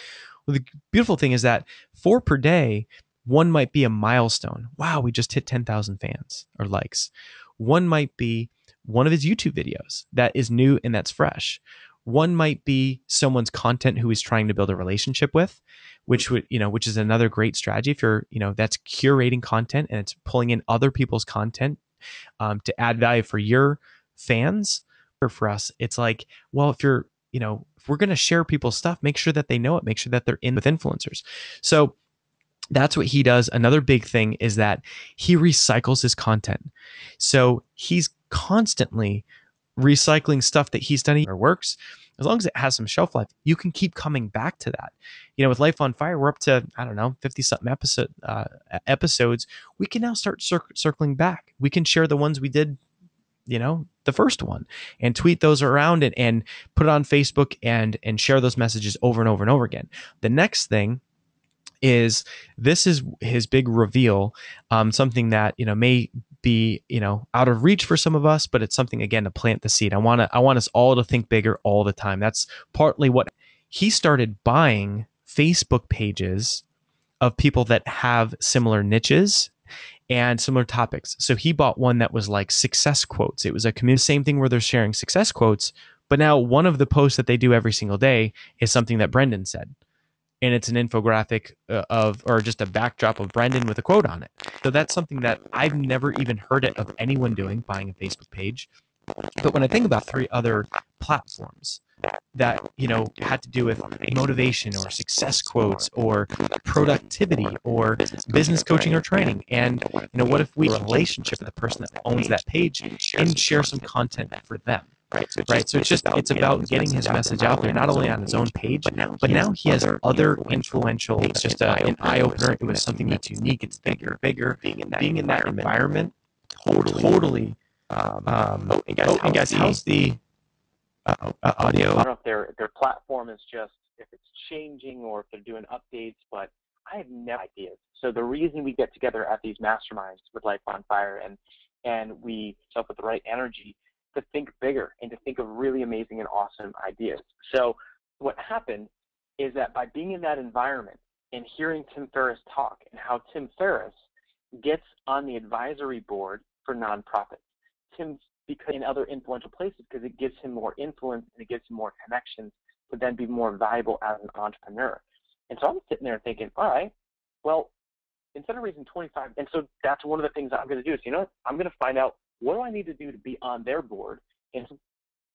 Well, the beautiful thing is that 4 per day, one might be a milestone. Wow, we just hit 10,000 fans or likes. One might be one of his YouTube videos that is new and that's fresh. One might be someone's content who he's trying to build a relationship with, which is another great strategy if you're, that's curating content and it's pulling in other people's content to add value for your fans. Or for us, it's like, well, if you're, if we're going to share people's stuff, make sure that they know it, make sure that they're in with influencers. So that's what he does. Another big thing is that he recycles his content. So he's constantly recycling stuff that he's done or works. As long as it has some shelf life, you can keep coming back to that. With Life on Fire, we're up to, 50-something episodes. We can now start circling back. We can share the ones we did, the first one, and tweet those around and put it on Facebook and share those messages over and over and over again. The next thing is this is his big reveal, something that may be out of reach for some of us, but it's something again to plant the seed. I want us all to think bigger all the time. That's partly what he started buying Facebook pages of people that have similar niches and similar topics. So he bought one that was like success quotes. It was a community, same thing where they're sharing success quotes, but now one of the posts that they do every single day is something that Brendan said. And it's an infographic or just a backdrop of Brendan with a quote on it. So that's something that I've never even heard of anyone doing, buying a Facebook page. But when I think about 3 other platforms that, had to do with motivation or success quotes or productivity or business coaching or training, and, what if we relationship with the person that owns that page and share some content for them? Right. So it's about getting his message out there, not only on his own page, but now he has other influential. It's just an eye opener. It was something that's unique. It's bigger. Being in that environment, totally. And guys, how's the audio? I don't know if their platform is just if it's changing or if they're doing updates, but I have no ideas. So the reason we get together at these masterminds with Life on Fire and we up with the right energy to think bigger and to think of really amazing and awesome ideas. So what happened is that by being in that environment and hearing Tim Ferriss talk and how Tim Ferriss gets on the advisory board for nonprofits, Tim's because in other influential places because it gives him more influence and it gives him more connections to then be more valuable as an entrepreneur. And so I'm sitting there thinking, all right, well, instead of raising 25, and so that's one of the things that I'm going to do is, I'm going to find out what do I need to do to be on their board? And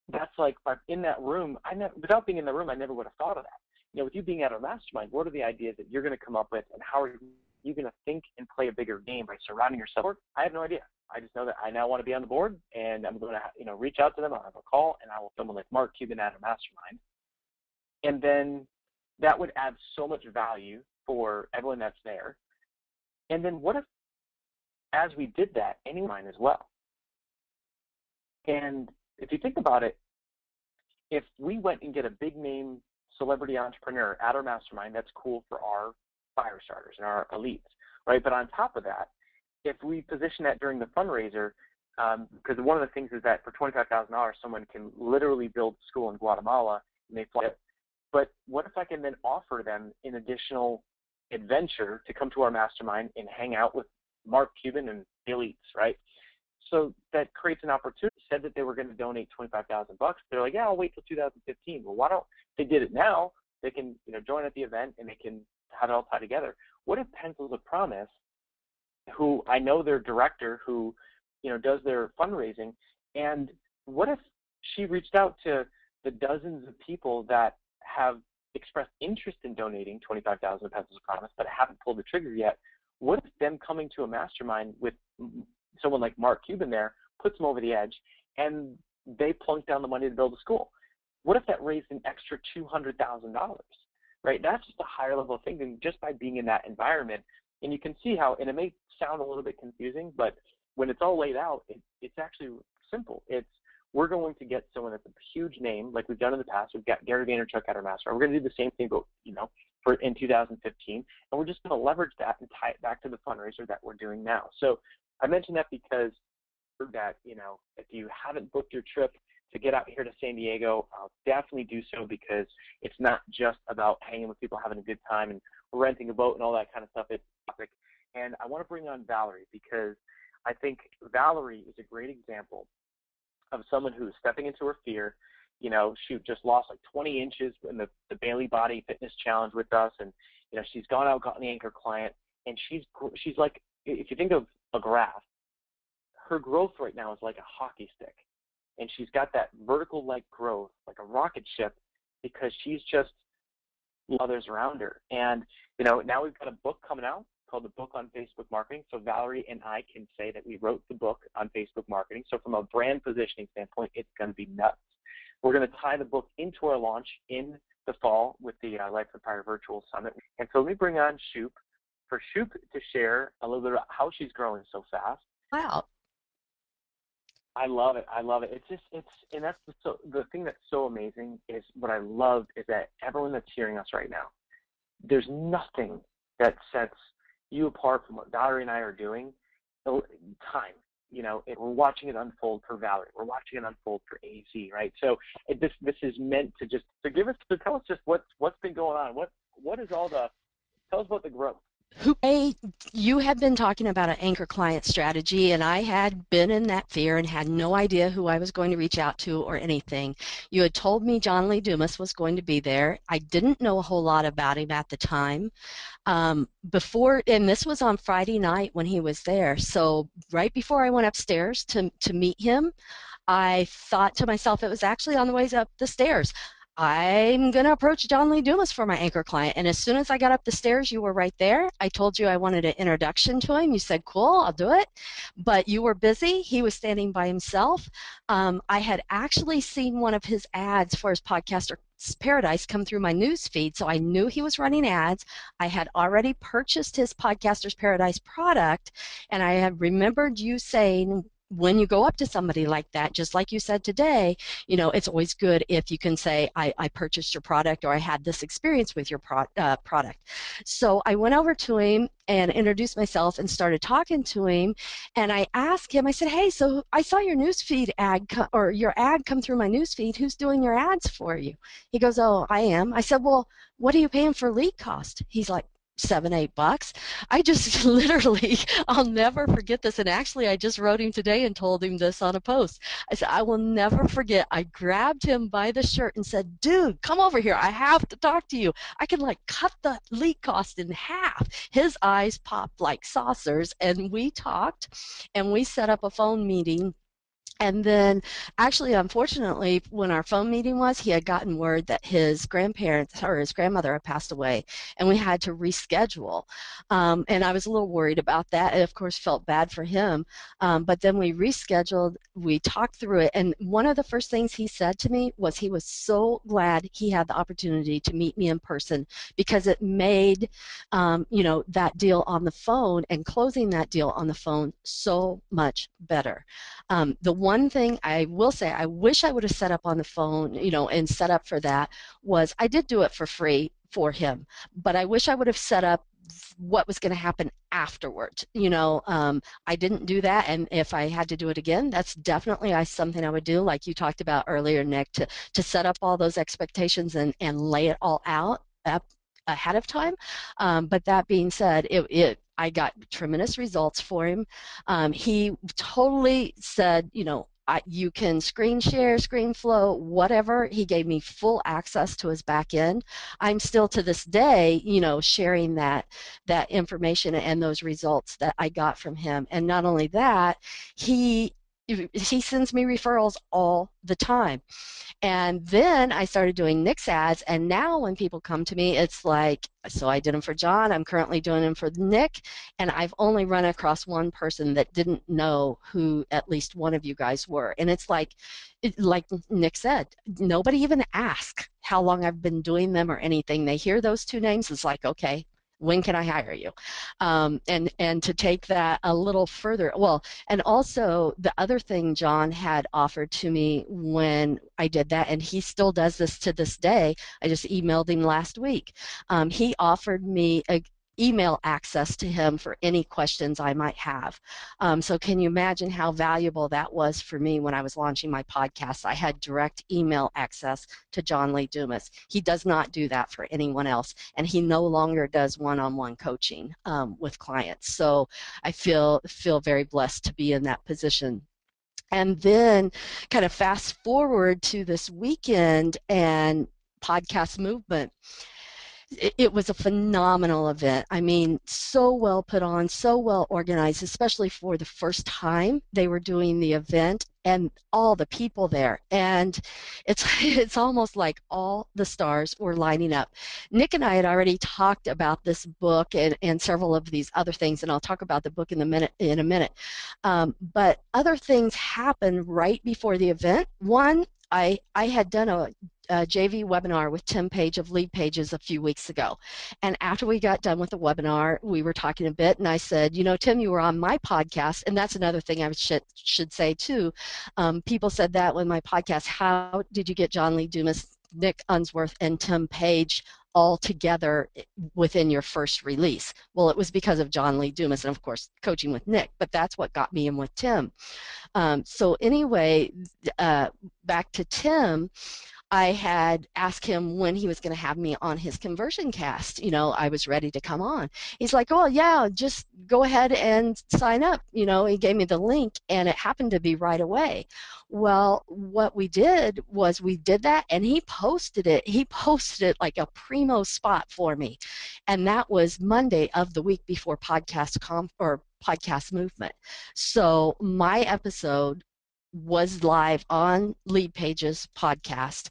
that's like in that room, without being in the room, I never would have thought of that. With you being at a mastermind, what are the ideas that you're going to come up with and how are you you going to think and play a bigger game by surrounding yourself? I have no idea. I just know that I now want to be on the board, and I'm going to, reach out to them. I'll have a call, and I will someone like Mark Cuban at a mastermind. And then that would add so much value for everyone that's there. And then what if, as we did that, anyone as well? And if you think about it, if we went and get a big name celebrity entrepreneur at our mastermind, that's cool for our fire starters and our elites, right? But on top of that, if we position that during the fundraiser, because one of the things is that for $25,000, someone can literally build a school in Guatemala and they fly it. But what if I can then offer them an additional adventure to come to our mastermind and hang out with Mark Cuban and the elites, right? So that creates an opportunity. Said that they were going to donate $25,000. They're like, yeah, I'll wait till 2015. Well, why don't they did it now? They can, join at the event and they can have it all tied together. What if Pencils of Promise, who I know their director, who, does their fundraising, and what if she reached out to the dozens of people that have expressed interest in donating 25,000 Pencils of Promise, but haven't pulled the trigger yet? What if them coming to a mastermind with someone like Mark Cuban there puts them over the edge, and they plunk down the money to build a school? What if that raised an extra $200,000, right? That's just a higher level of thinking just by being in that environment. And you can see how, and it may sound a little bit confusing, but when it's all laid out, it's actually simple. We're going to get someone that's a huge name, like we've done in the past. We've got Gary Vaynerchuk at our mastermind. We're going to do the same thing, but in 2015, and we're just going to leverage that and tie it back to the fundraiser that we're doing now. So I mentioned that because that, if you haven't booked your trip to get out here to San Diego, definitely do so, because it's not just about hanging with people, having a good time, and renting a boat and all that kind of stuff. It's topic. And I want to bring on Valerie, because I think Valerie is a great example of someone who's stepping into her fear. She just lost like 20 inches in the Bailey Body Fitness Challenge with us, and she's gone out, gotten the anchor client, and she's like, if you think of a graph, her growth right now is like a hockey stick, and she's got that vertical-like growth, like a rocket ship, because she's just others around her. And now we've got a book coming out called The Book on Facebook Marketing. So Valerie and I can say that we wrote the book on Facebook marketing. So from a brand positioning standpoint, it's going to be nuts. We're going to tie the book into our launch in the fall with the Life on Fire Virtual Summit. And so let me bring on Shoop, for Shoop to share a little bit about how she's growing so fast. Wow. I love it. And that's the thing that's so amazing is what I love is that everyone that's hearing us right now, there's nothing that sets you apart from what Valerie and I are doing. Time, we're watching it unfold for Valerie. We're watching it unfold for AZ, right? So this is meant to just tell us just what's been going on. Tell us about the growth. You had been talking about an anchor client strategy, and I had been in that fear and had no idea who I was going to reach out to or anything. You had told me John Lee Dumas was going to be there. I didn't know a whole lot about him at the time. And this was on Friday night when he was there. So right before I went upstairs to meet him, I thought to myself, it was actually on the way up the stairs, I'm going to approach John Lee Dumas for my anchor client. And as soon as I got up the stairs, you were right there. I told you I wanted an introduction to him. You said, cool, I'll do it. But you were busy. He was standing by himself. I had actually seen one of his ads for his Podcaster's Paradise come through my news feed, so I knew he was running ads. I had already purchased his Podcaster's Paradise product, and I had remembered you saying, when you go up to somebody like that, just like you said today, it's always good if you can say, I purchased your product, or I had this experience with your product. So I went over to him and introduced myself and started talking to him, and I asked him, I said, hey, so I saw your newsfeed ad, or your ad come through my newsfeed. Who's doing your ads for you? He goes, oh, I am. I said, well, what are you paying for lead cost? He's like, $7-8. I just literally, I'll never forget this. And actually, I just wrote him today and told him this on a post. I said, I will never forget. I grabbed him by the shirt and said, dude, come over here. I have to talk to you. I can cut the lead cost in half. His eyes popped like saucers, and we talked, and we set up a phone meeting. And then, actually, unfortunately, when our phone meeting was, he had gotten word that his grandparents or his grandmother had passed away, and we had to reschedule. And I was a little worried about that. I, of course, felt bad for him. But then we rescheduled, we talked through it, and one of the first things he said to me was he was so glad he had the opportunity to meet me in person because it made, that deal on the phone and closing that deal on the phone so much better. The one thing I will say, I wish I would have set up on the phone, and set up for that was I did do it for free for him, but I wish I would have set up what was going to happen afterwards. I didn't do that, and if I had to do it again, that's definitely something I would do, like you talked about earlier, Nick, to set up all those expectations and lay it all out ahead of time. But that being said, I got tremendous results for him. He totally said, you can screen share, screen flow, whatever. He gave me full access to his back end. I'm still to this day, sharing that information and those results that I got from him. And not only that, he sends me referrals all the time. And then I started doing Nick's ads, and now when people come to me, it's like, so I did them for John, I'm currently doing them for Nick, and I've only run across one person that didn't know who at least one of you guys were. And it's like Nick said, nobody even asks how long I've been doing them or anything. They hear those two names, it's like, okay, when can I hire you? And to take that a little further, well, and also the other thing John had offered to me when I did that, and he still does this to this day, I just emailed him last week. He offered me email access to him for any questions I might have. So can you imagine how valuable that was for me when I was launching my podcast? I had direct email access to John Lee Dumas. He does not do that for anyone else, and he no longer does one-on-one coaching with clients. So I feel very blessed to be in that position. And then kind of fast forward to this weekend and Podcast Movement. It was a phenomenal event. I mean, so well put on, so well organized, especially for the first time they were doing the event and all the people there. And it's almost like all the stars were lining up. Nick and I had already talked about this book and several of these other things, and I'll talk about the book in a minute. But other things happened right before the event. One, I had done a JV webinar with Tim Page of Lead Pages a few weeks ago. And after we got done with the webinar, we were talking a bit, and I said, Tim, you were on my podcast, and that's another thing I should say too. People said that when my podcast, how did you get John Lee Dumas, Nick Unsworth, and Tim Page all together within your first release? Well, it was because of John Lee Dumas and, of course, coaching with Nick, but that's what got me in with Tim. So anyway, back to Tim, I had asked him when he was going to have me on his conversion cast. I was ready to come on. He's like, oh, yeah, just go ahead and sign up. He gave me the link, and it happened to be right away. Well, what we did was we did that, and he posted it. He posted it like a primo spot for me, and that was Monday of the week before Podcast Movement. So my episode was live on Lead Pages podcast.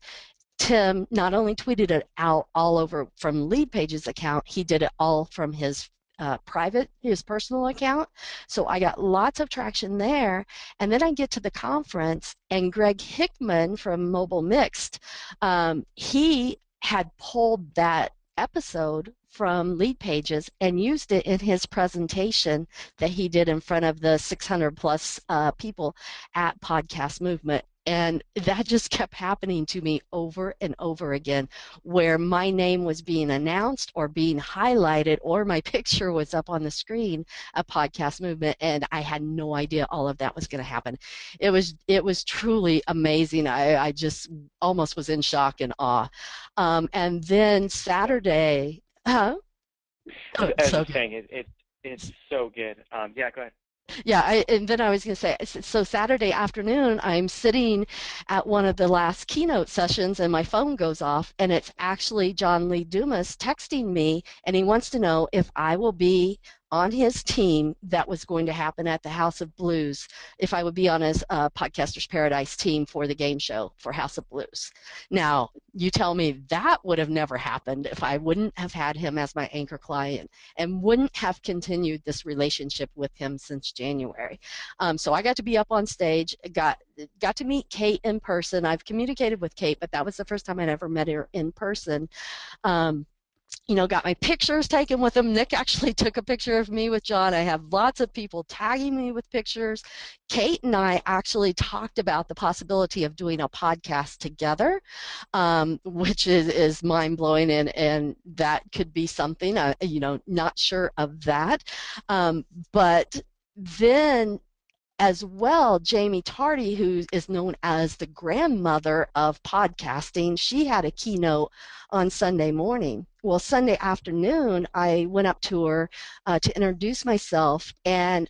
Tim not only tweeted it out all over from Lead Pages account, he did it all from his his personal account. So I got lots of traction there. And then I get to the conference, and Greg Hickman from Mobile Mixed, he had pulled that episode from Lead Pages and used it in his presentation that he did in front of the 600 plus people at Podcast Movement. And that just kept happening to me over and over again, where my name was being announced or being highlighted, or my picture was up on the screen at Podcast Movement, and I had no idea all of that was going to happen. It was truly amazing. I just almost was in shock and awe. And then Saturday, I was just saying, it's so good. Yeah, go ahead. Yeah, and then I was going to say, so Saturday afternoon, I'm sitting at one of the last keynote sessions, and my phone goes off, and it's actually John Lee Dumas texting me, and he wants to know if I will be on his team that was going to happen at the House of Blues, if I would be on his Podcasters Paradise team for the game show for House of Blues. Now, you tell me that would have never happened if I wouldn't have had him as my anchor client and wouldn't have continued this relationship with him since January. So I got to be up on stage, got to meet Kate in person. I've communicated with Kate, but that was the first time I'd ever met her in person. Got my pictures taken with him. Nick actually took a picture of me with John. I have lots of people tagging me with pictures. Kate and I actually talked about the possibility of doing a podcast together, which is mind-blowing, and that could be something, not sure of that. But then as well, Jamie Tardy, who is known as the grandmother of podcasting, she had a keynote on Sunday morning. Well, Sunday afternoon, I went up to her to introduce myself, and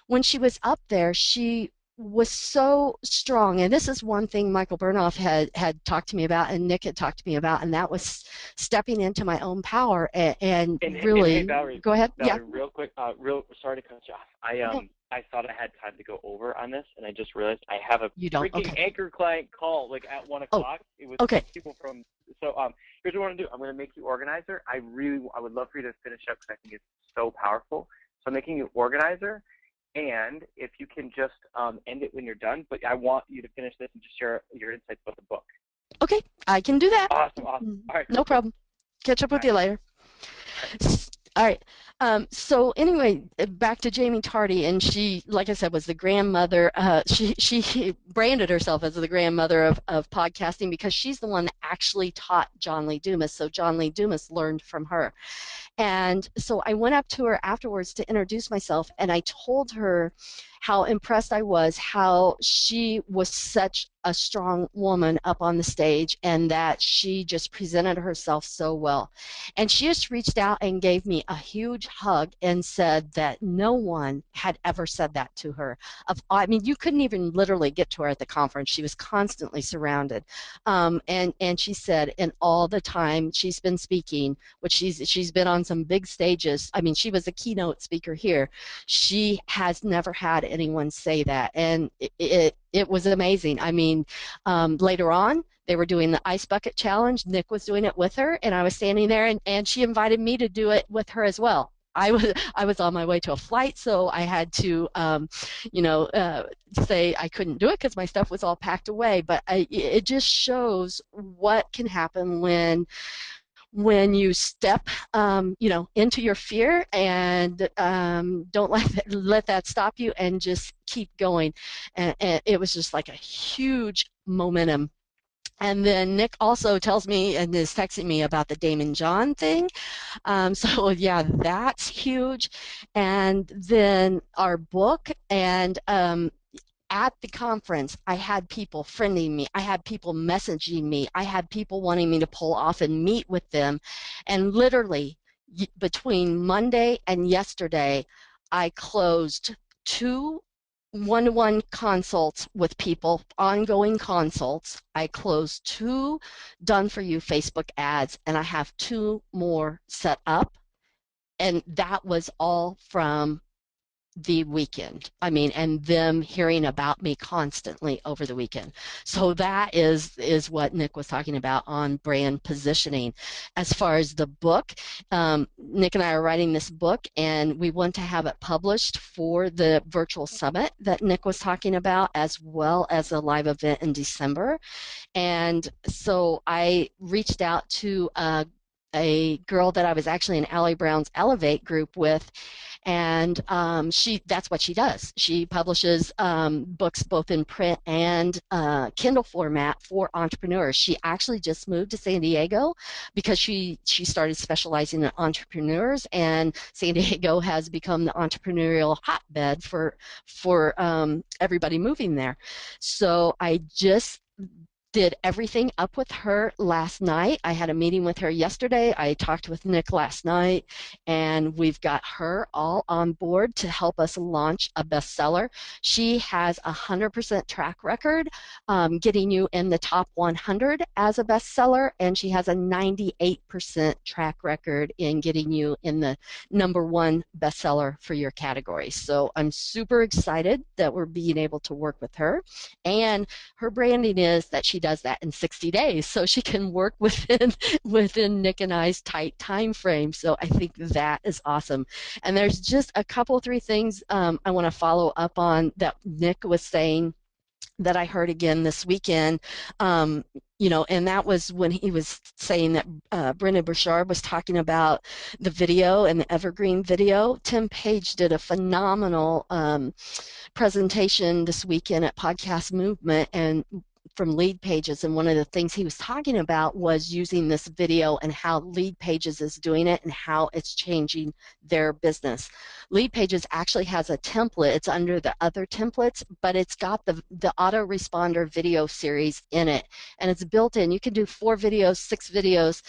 when she was up there, she was so strong. And this is one thing Michael Bernoff had talked to me about, and Nick had talked to me about, and that was stepping into my own power and really. Hey, Valerie, go ahead. Valerie, Yeah. real quick. Sorry to cut you off. I thought I had time to go over on this, and I just realized I have a freaking anchor client call like at 1 o'clock. It was people from. So here's what I want to do. I'm going to make you organizer. I would love for you to finish up because I think it's so powerful. So I'm making you organizer, and if you can just end it when you're done. But I want you to finish this and just share your insights about the book. Okay, I can do that. Awesome. All right. No problem. Catch up with you later. All right. So anyway, back to Jamie Tardy, and she, like I said, was the grandmother. She branded herself as the grandmother of podcasting because she's the one that actually taught John Lee Dumas. So John Lee Dumas learned from her. And so I went up to her afterwards to introduce myself, and I told her how impressed I was, how she was such a strong woman up on the stage, and that she just presented herself so well. And she just reached out and gave me a huge hug and said that no one had ever said that to her. I mean, you couldn't even literally get to her at the conference. She was constantly surrounded. And she said, in all the time she's been speaking, which she's been on some big stages. I mean, she was a keynote speaker here. She has never had anyone say that, and it was amazing. I mean, later on, they were doing the Ice Bucket Challenge. Nick was doing it with her, and I was standing there, and she invited me to do it with her as well. I was on my way to a flight, so I had to, say I couldn't do it because my stuff was all packed away. But it just shows what can happen when you step, into your fear and don't let that stop you, and just keep going. And it was just like a huge momentum. And then Nick also tells me and is texting me about the Daymond John thing. So yeah, that's huge. And then our book, and at the conference, I had people friending me. I had people messaging me. I had people wanting me to pull off and meet with them. And literally, between Monday and yesterday, I closed 2 one-to-one consults with people, ongoing consults. I closed 2 done-for-you Facebook ads, and I have 2 more set up. And that was all from the weekend. I mean, and them hearing about me constantly over the weekend. So that is what Nick was talking about on brand positioning. As far as the book, Nick and I are writing this book, and we want to have it published for the virtual summit that Nick was talking about, as well as a live event in December. And so I reached out to a girl that I was actually in Allie Brown's Elevate group with, and that's what she does. She publishes books both in print and Kindle format for entrepreneurs. She actually just moved to San Diego because she started specializing in entrepreneurs, and San Diego has become the entrepreneurial hotbed for everybody moving there. So I just did everything up with her last night. I had a meeting with her yesterday. I talked with Nick last night, and we've got her all on board to help us launch a bestseller. She has a 100% track record getting you in the top 100 as a bestseller, and she has a 98% track record in getting you in the #1 bestseller for your category. So I'm super excited that we're being able to work with her, and her branding is that she does that in 60 days, so she can work within Nick and I's tight time frame. So I think that is awesome. And there's just a couple, 3 things I want to follow up on that Nick was saying that I heard again this weekend. And that was when he was saying that Brendon Burchard was talking about the video and the evergreen video. Tim Page did a phenomenal presentation this weekend at Podcast Movement and from Lead Pages, and one of the things he was talking about was using this video and how Lead Pages is doing it and how it's changing their business. Lead Pages actually has a template. It's under the other templates, but it's got the autoresponder video series in it, and it's built in. You can do 4 videos, 6 videos,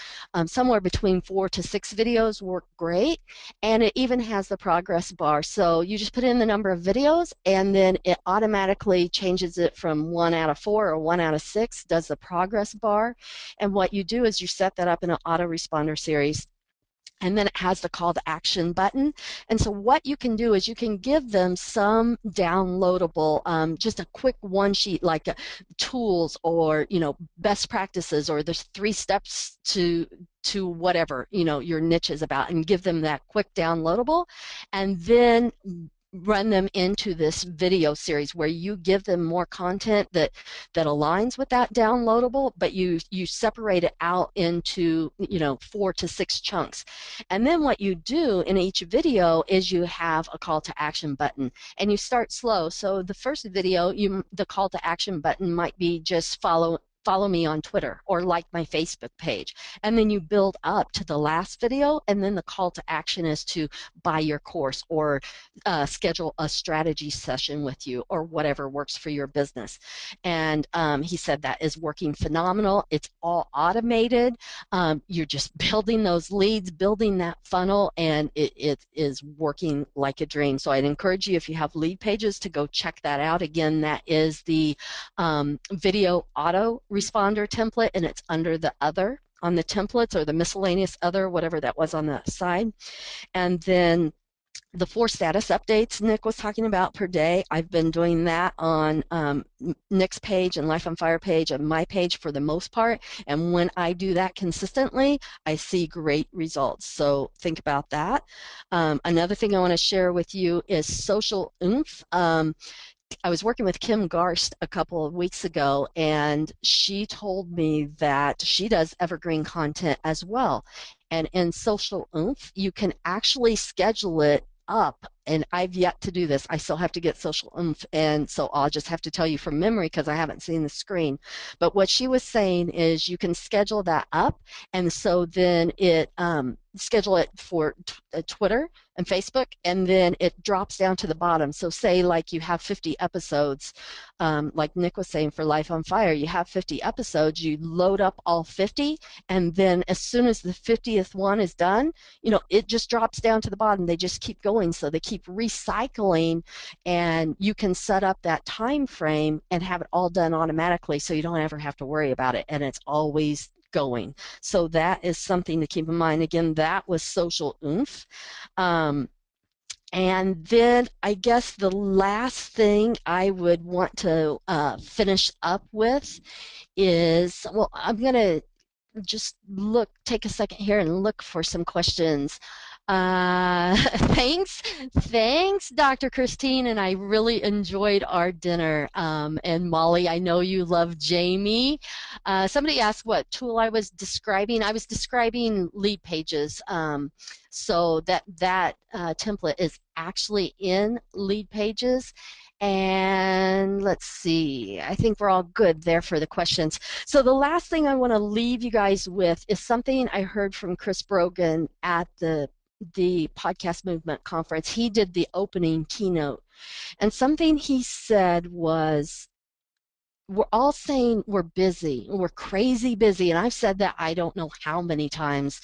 somewhere between 4 to 6 videos work great, and it even has the progress bar. So you just put in the number of videos, and then it automatically changes it from 1 out of 4 or 1 out of 6, does the progress bar. And what you do is you set that up in an autoresponder series, and then it has the call to action button. And so what you can do is you can give them some downloadable, just a quick one sheet, like tools or best practices, or there's 3 steps to whatever your niche is about, and give them that quick downloadable, and then run them into this video series where you give them more content that aligns with that downloadable, but you separate it out into 4 to 6 chunks. And then what you do in each video is you have a call to action button, and you start slow. So the first video, the call to action button might be just follow me on Twitter or like my Facebook page. And then you build up to the last video, and then the call to action is to buy your course or schedule a strategy session with you or whatever works for your business. And he said that is working phenomenal. It's all automated. You're just building those leads, building that funnel, and it is working like a dream. So I'd encourage you, if you have Lead Pages, to go check that out. Again, that is the video auto responder template, and it's under the other on the templates, or the miscellaneous other, whatever that was on the side. And then the 4 status updates Nick was talking about per day, I've been doing that on Nick's page and Life on Fire page and my page for the most part. And when I do that consistently, I see great results. So think about that. Another thing I want to share with you is social oomph. I was working with Kim Garst a couple of weeks ago, and she told me that she does evergreen content as well. And in Social Oomph, you can actually schedule it up, and I've yet to do this. I still have to get Social Oomph, and so I'll just have to tell you from memory because I haven't seen the screen. But what she was saying is you can schedule that up, and so then it schedule it for Twitter and Facebook, and then it drops down to the bottom. So say like you have 50 episodes, like Nick was saying for Life on Fire, you have 50 episodes, you load up all 50, and then as soon as the 50th one is done, it just drops down to the bottom. They just keep going, so they keep recycling, and you can set up that time frame and have it all done automatically, so you don't ever have to worry about it, and it's always going. So that is something to keep in mind. Again, that was Social Oomph. And then I guess the last thing I would want to finish up with is, well, I'm going to just take a second here and look for some questions. Thanks, Dr. Christine, and I really enjoyed our dinner. And Molly, I know you love Jamie. Somebody asked what tool I was describing. I was describing Lead Pages. So that template is actually in Lead Pages. And let's see, I think we're all good there for the questions. So the last thing I want to leave you guys with is something I heard from Chris Brogan at the Podcast Movement conference. He did the opening keynote, and something he said was, we're all saying we're busy, we're crazy busy, and I've said that I don't know how many times,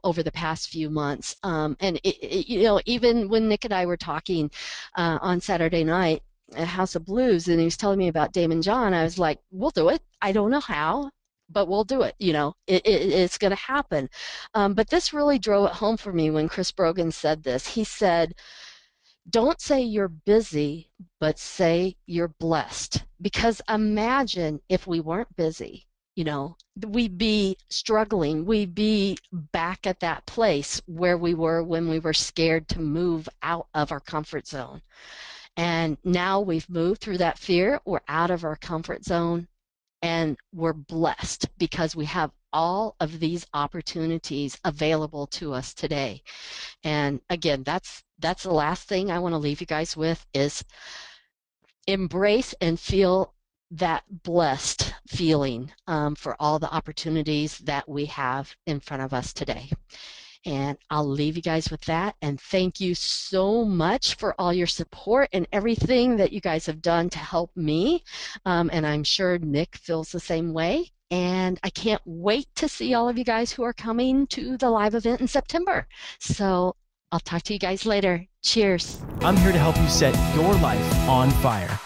over the past few months. And even when Nick and I were talking on Saturday night at House of Blues, and he was telling me about Damon John, I was like, we'll do it. I don't know how, but we'll do it. It's going to happen. But this really drove it home for me when Chris Brogan said this. He said, don't say you're busy, but say you're blessed. Because imagine if we weren't busy, we'd be struggling. We'd be back at that place where we were when we were scared to move out of our comfort zone. And now we've moved through that fear. We're out of our comfort zone, and we're blessed because we have all of these opportunities available to us today. And again, that's the last thing I want to leave you guys with is embrace and feel that blessed feeling for all the opportunities that we have in front of us today. And I'll leave you guys with that. And thank you so much for all your support and everything that you guys have done to help me. And I'm sure Nick feels the same way. And I can't wait to see all of you guys who are coming to the live event in September. So I'll talk to you guys later. Cheers. I'm here to help you set your life on fire.